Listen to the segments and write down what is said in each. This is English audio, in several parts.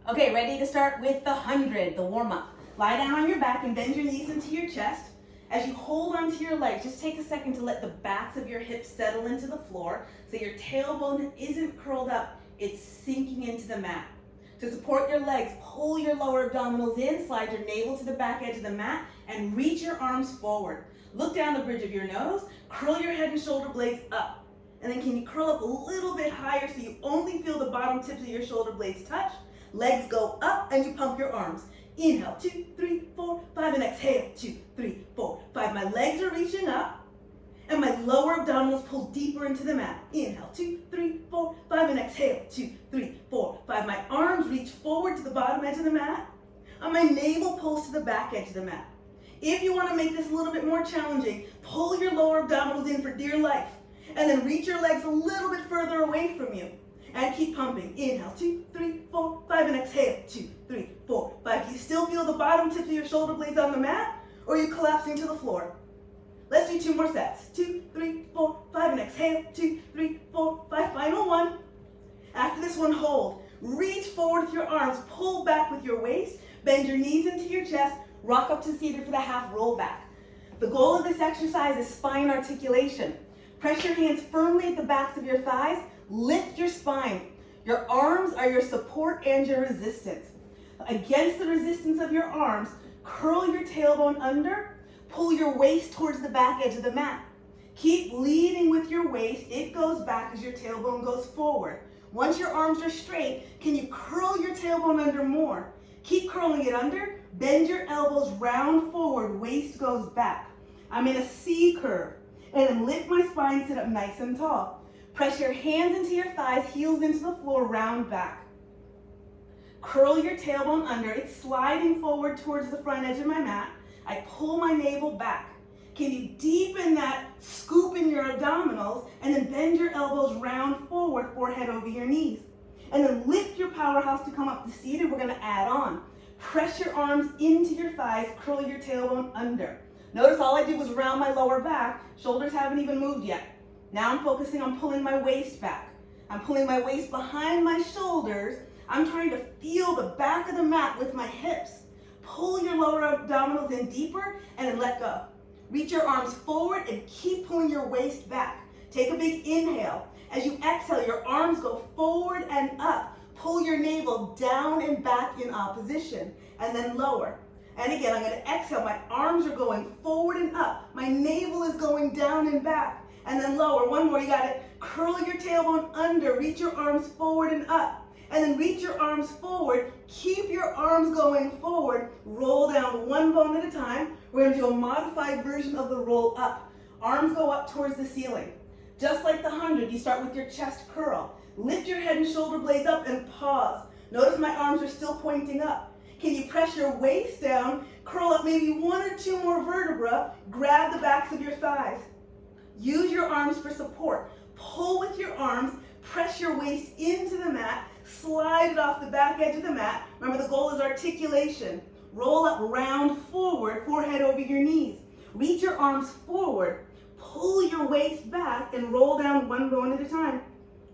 Okay, ready to start with the 100, the warm-up. Lie down on your back and bend your knees into your chest. As you hold onto your legs, just take a second to let the backs of your hips settle into the floor so your tailbone isn't curled up, it's sinking into the mat. To support your legs, pull your lower abdominals in, slide your navel to the back edge of the mat, and reach your arms forward. Look down the bridge of your nose, curl your head and shoulder blades up. And then can you curl up a little bit higher so you only feel the bottom tips of your shoulder blades touch? Legs go up and you pump your arms. Inhale, 2, 3, 4, 5, and exhale, 2, 3, 4, 5. My legs are reaching up and my lower abdominals pull deeper into the mat. Inhale, 2, 3, 4, 5, and exhale, 2, 3, 4, 5. My arms reach forward to the bottom edge of the mat and my navel pulls to the back edge of the mat. If you want to make this a little bit more challenging, pull your lower abdominals in for dear life and then reach your legs a little bit further away from you. And keep pumping. Inhale, 2, 3, 4, 5, and exhale, 2, 3, 4, 5. You still feel the bottom tips of your shoulder blades on the mat, or are you collapsing to the floor? Let's do 2 more sets. 2, 3, 4, 5, and exhale, 2, 3, 4, 5. Final one. After this one, hold. Reach forward with your arms, pull back with your waist, bend your knees into your chest, rock up to seated for the half roll back. The goal of this exercise is spine articulation. Press your hands firmly at the backs of your thighs. Lift your spine. Your arms are your support and your resistance. Against the resistance of your arms, curl your tailbone under, pull your waist towards the back edge of the mat. Keep leading with your waist. It goes back as your tailbone goes forward. Once your arms are straight, can you curl your tailbone under more? Keep curling it under. Bend your elbows round forward. Waist goes back. I'm in a C curve. And then lift my spine, sit up nice and tall. Press your hands into your thighs, heels into the floor, round back. Curl your tailbone under. It's sliding forward towards the front edge of my mat. I pull my navel back. Can you deepen that scoop in your abdominals and then bend your elbows round forward, forehead over your knees. And then lift your powerhouse to come up to seated. We're going to add on. Press your arms into your thighs, curl your tailbone under. Notice all I did was round my lower back. Shoulders haven't even moved yet. Now I'm focusing on pulling my waist back. I'm pulling my waist behind my shoulders. I'm trying to feel the back of the mat with my hips. Pull your lower abdominals in deeper and then let go. Reach your arms forward and keep pulling your waist back. Take a big inhale. As you exhale, your arms go forward and up. Pull your navel down and back in opposition and then lower. And again, I'm going to exhale. My arms are going forward and up. My navel is going down and back. And then lower. One more, you got it. Curl your tailbone under. Reach your arms forward and up. And then reach your arms forward. Keep your arms going forward. Roll down one bone at a time. We're going to do a modified version of the roll up. Arms go up towards the ceiling. Just like the 100, you start with your chest curl. Lift your head and shoulder blades up and pause. Notice my arms are still pointing up. Can you press your waist down, curl up maybe 1 or 2 more vertebrae, grab the backs of your thighs. Use your arms for support. Pull with your arms, press your waist into the mat, slide it off the back edge of the mat. Remember, the goal is articulation. Roll up, round forward, forehead over your knees. Reach your arms forward, pull your waist back, and roll down one bone at a time.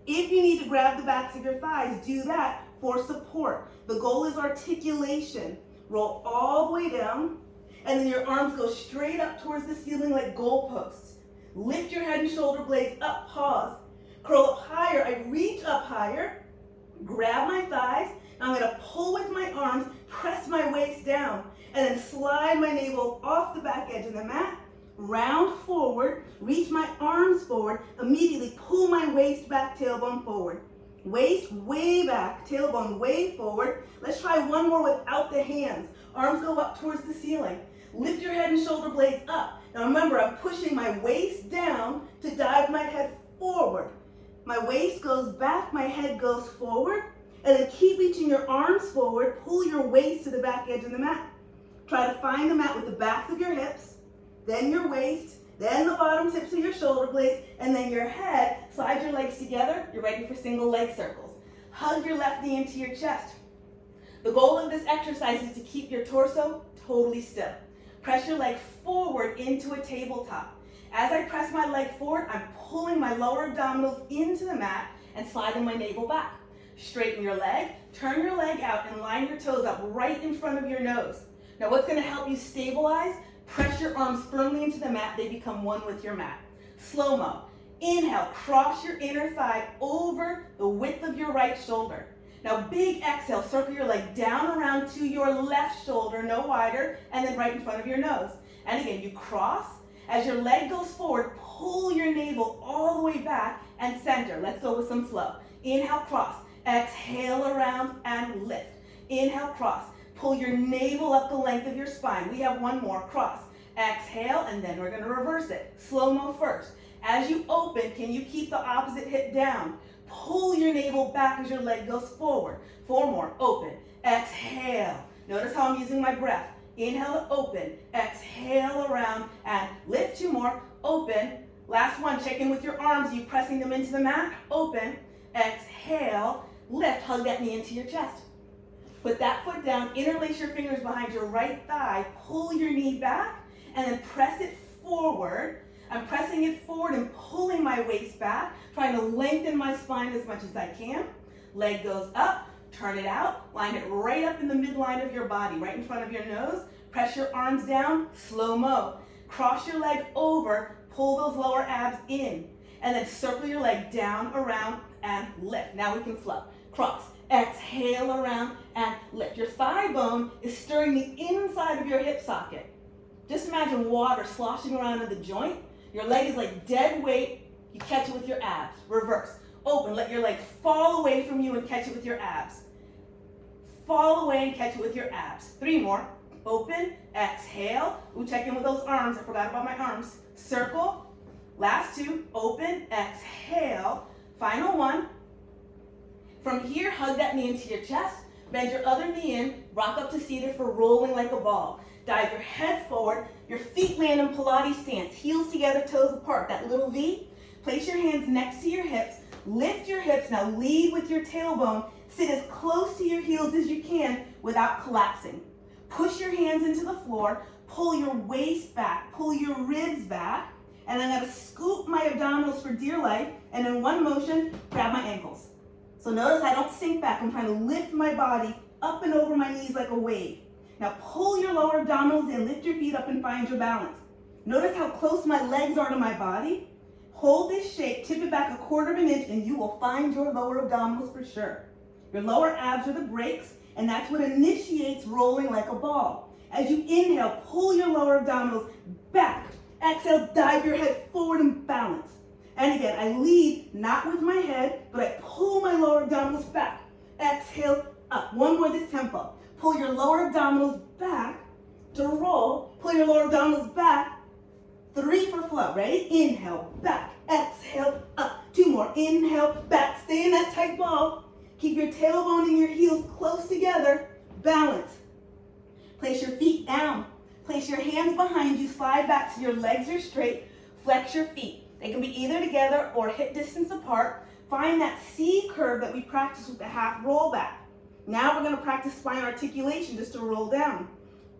If you need to grab the backs of your thighs, do that for support. The goal is articulation. Roll all the way down, and then your arms go straight up towards the ceiling like goalposts. Lift your head and shoulder blades up, pause. Curl up higher, I reach up higher, grab my thighs. Now I'm going to pull with my arms, press my waist down, and then slide my navel off the back edge of the mat, round forward, reach my arms forward, immediately pull my waist back, tailbone forward. Waist way back, tailbone way forward. Let's try one more without the hands. Arms go up towards the ceiling. Lift your head and shoulder blades up. Now remember, I'm pushing my waist down to dive my head forward. My waist goes back, my head goes forward, and then keep reaching your arms forward, pull your waist to the back edge of the mat. Try to find the mat with the backs of your hips, then your waist, then the bottom tips of your shoulder blades, and then your head. Slide your legs together. You're ready for single leg circles. Hug your left knee into your chest. The goal of this exercise is to keep your torso totally still. Press your leg forward into a tabletop. As I press my leg forward, I'm pulling my lower abdominals into the mat and sliding my navel back. Straighten your leg, Turn your leg out and line your toes up right in front of your nose. Now what's going to help you stabilize? Press your arms firmly into the mat. They become one with your mat. Slow-mo. Inhale, cross your inner thigh over the width of your right shoulder. Now big exhale, circle your leg down around to your left shoulder, no wider, and then right in front of your nose. And again, you cross. As your leg goes forward, pull your navel all the way back and center. Let's go with some flow. Inhale, cross. Exhale around and lift. Inhale, cross. Pull your navel up the length of your spine. We have one more, cross. Exhale, and then we're going to reverse it. Slow-mo first. As you open, can you keep the opposite hip down? Pull your navel back as your leg goes forward. 4 more, open. Exhale. Notice how I'm using my breath. Inhale to open. Exhale around and lift. 2 more, open. Last one, check in with your arms. Are you pressing them into the mat? Open. Exhale. Lift, hug that knee into your chest. Put that foot down, interlace your fingers behind your right thigh, pull your knee back, and then press it forward. I'm pressing it forward and pulling my waist back, trying to lengthen my spine as much as I can. Leg goes up, turn it out, line it right up in the midline of your body, right in front of your nose. Press your arms down, slow-mo. Cross your leg over, pull those lower abs in, and then circle your leg down, around, and lift. Now we can flow. Cross, exhale around, and lift. Your thigh bone is stirring the inside of your hip socket. Just imagine water sloshing around in the joint. Your leg is like dead weight. You catch it with your abs. Reverse. Open. Let your leg fall away from you and catch it with your abs. Fall away and catch it with your abs. 3 more. Open. Exhale. Ooh, check in with those arms. I forgot about my arms. Circle. Last 2. Open. Exhale. Final 1. From here, hug that knee into your chest. Bend your other knee in. Rock up to seated for rolling like a ball. Dive your head forward. Your feet land in Pilates stance. Heels together, toes apart. That little V. Place your hands next to your hips. Lift your hips. Now lead with your tailbone. Sit as close to your heels as you can without collapsing. Push your hands into the floor. Pull your waist back. Pull your ribs back. And I'm going to scoop my abdominals for dear life. And in one motion, grab my ankles. So notice I don't sink back. I'm trying to lift my body up and over my knees like a wave. Now pull your lower abdominals in, lift your feet up and find your balance. Notice how close my legs are to my body. Hold this shape, tip it back 1/4 of an inch, and you will find your lower abdominals for sure. Your lower abs are the brakes, and that's what initiates rolling like a ball. As you inhale, pull your lower abdominals back. Exhale, dive your head forward and balance. And again, I lead not with my head, but I pull my lower abdominals back. Exhale, up. One more this tempo. Pull your lower abdominals back to roll. Pull your lower abdominals back. 3 for flow. Ready? Inhale, back. Exhale, up. 2 more. Inhale, back. Stay in that tight ball. Keep your tailbone and your heels close together. Balance. Place your feet down. Place your hands behind you. Slide back so your legs are straight. Flex your feet. They can be either together or hip distance apart. Find that C curve that we practiced with the half roll back. Now we're going to practice spine articulation just to roll down.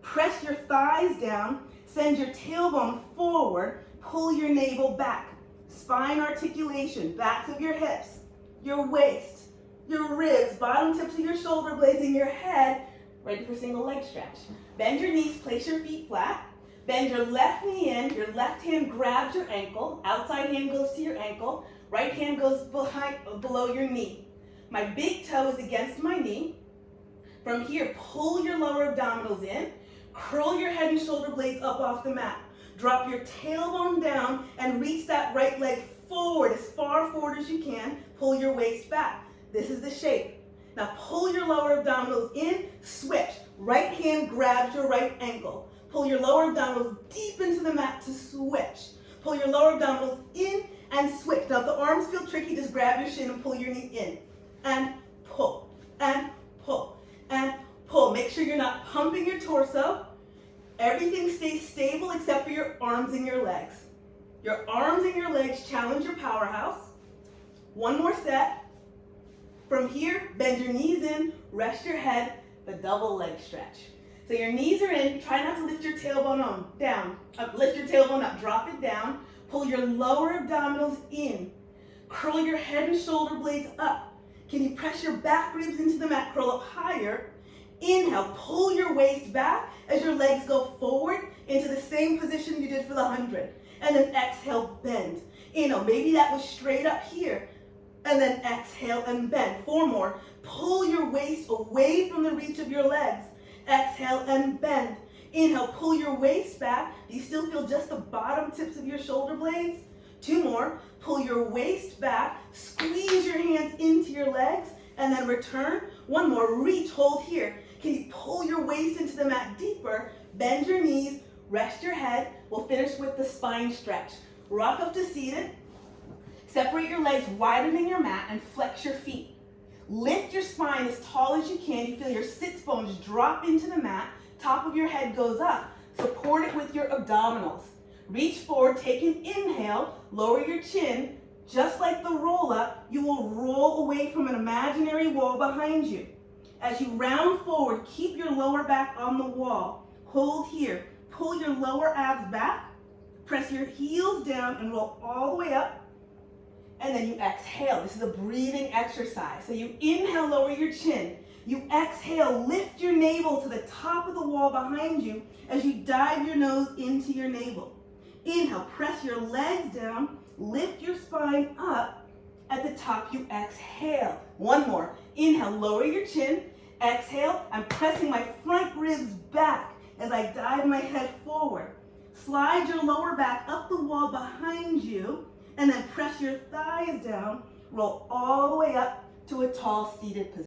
Press your thighs down, send your tailbone forward, pull your navel back. Spine articulation, backs of your hips, your waist, your ribs, bottom tips of your shoulder blades, and your head, ready for single leg stretch. Bend your knees, place your feet flat. Bend your left knee in, your left hand grabs your ankle, outside hand goes to your ankle, right hand goes below your knee. My big toe is against my knee. From here, pull your lower abdominals in, curl your head and shoulder blades up off the mat. Drop your tailbone down and reach that right leg forward, as far forward as you can. Pull your waist back. This is the shape. Now pull your lower abdominals in, switch. Right hand grabs your right ankle. Pull your lower abdominals deep into the mat to switch. Pull your lower abdominals in and switch. Now if the arms feel tricky, just grab your shin and pull your knee in. And pull, and pull, and pull. Make sure you're not pumping your torso. Everything stays stable except for your arms and your legs. Your arms and your legs challenge your powerhouse. One more set. From here, bend your knees in, rest your head, the double leg stretch. So your knees are in, try not to lift your tailbone down. Lift your tailbone up, drop it down. Pull your lower abdominals in. Curl your head and shoulder blades up. Can you press your back ribs into the mat, curl up higher? Inhale, pull your waist back as your legs go forward into the same position you did for the 100. And then exhale, bend. Inhale, maybe that was straight up here. And then exhale and bend. 4 more. Pull your waist away from the reach of your legs. Exhale and bend. Inhale, pull your waist back. Do you still feel just the bottom tips of your shoulder blades? 2 more. Pull your waist back. Squeeze your hands into your legs. And then return. 1 more. Reach, hold here. Can you pull your waist into the mat deeper? Bend your knees. Rest your head. We'll finish with the spine stretch. Rock up to seated. Separate your legs, widening your mat, and flex your feet. Lift your spine as tall as you can. You feel your sits bones drop into the mat. Top of your head goes up. Support it with your abdominals. Reach forward, take an inhale, lower your chin. Just like the roll up, you will roll away from an imaginary wall behind you. As you round forward, keep your lower back on the wall. Hold here. Pull your lower abs back. Press your heels down and roll all the way up. And then you exhale. This is a breathing exercise. So you inhale, lower your chin. You exhale, lift your navel to the top of the wall behind you as you dive your nose into your navel. Inhale, press your legs down, lift your spine up. At the top, you exhale. 1 more. Inhale, lower your chin. Exhale, I'm pressing my front ribs back as I dive my head forward. Slide your lower back up the wall behind you. And then press your thighs down, roll all the way up to a tall seated position.